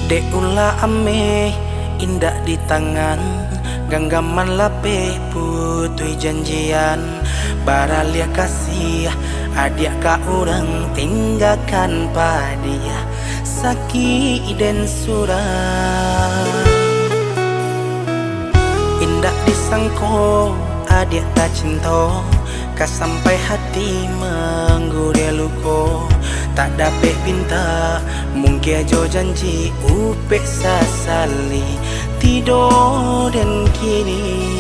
Dek ula ame indah di tangan, genggaman lape putui janjian. Baralia kasih adik ka orang tinggalkan padia sakit dan surah. Indah disangko adik tak cinta, kas sampai hati mengguria luko. Tak dapat pinta mungkin aja janji upek sasali tidur dan kini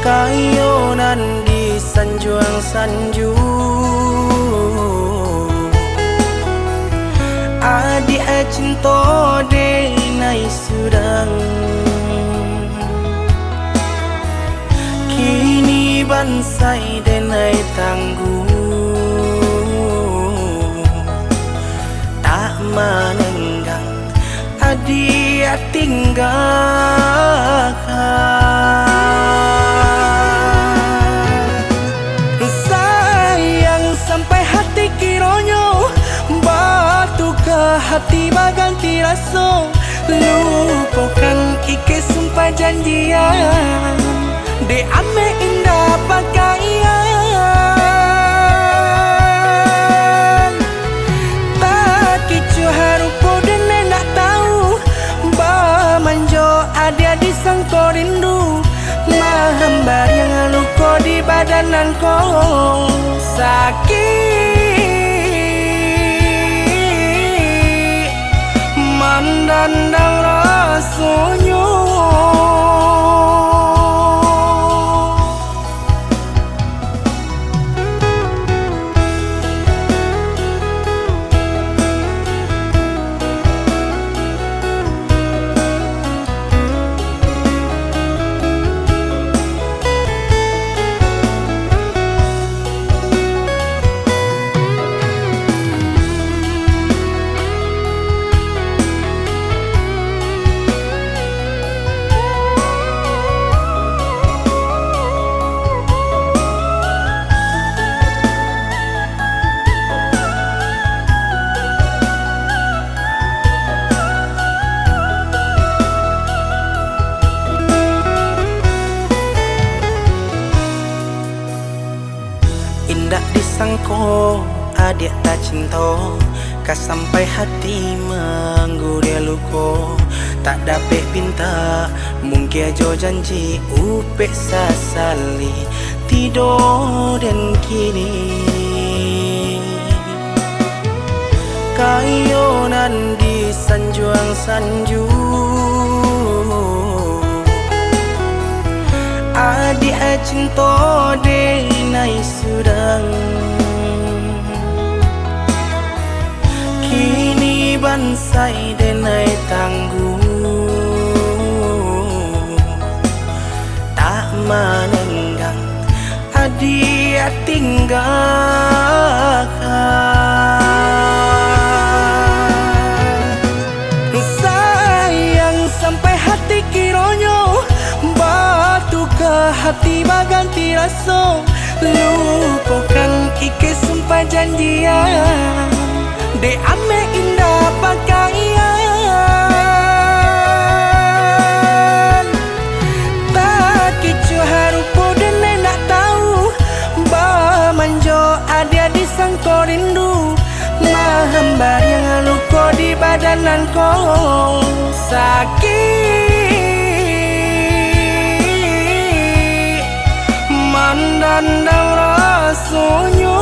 kayonan di sanjuang sanju. Adik cinta denai sudang, kini bansai denai tangguh. Tak menenggang adik tinggalkan. Sayang sampai hati kironyo batu ke hati baganti rasa. Lupakan ike sumpah janjian, de ame indah pakaian. Tak kicu harupo dan nak tahu bah manjo ada di sangko rindu. Mahambar yang luko di badananku sakit mandandang rasanya. Indah disangko adik tak cinta, kas sampai hati mengguria luko. Tak dapat pinta mungkin aja janji upek sasali tidur dan kini kayonan di sanjuang sanju. Adik cinta denai sudang, kini bansai denai tangguh. Tak menenggang adik tinggalkan. Sayang sampai hati kironyo batu ke hati baganti rasa. Lupakan ike sumpah janjian, de ame indah pakaian. Tak kicu harupo dan nak tahu bah manjo ada di sangko rindu. Mahambar yang luko di badananku sakit mandandang rasanya.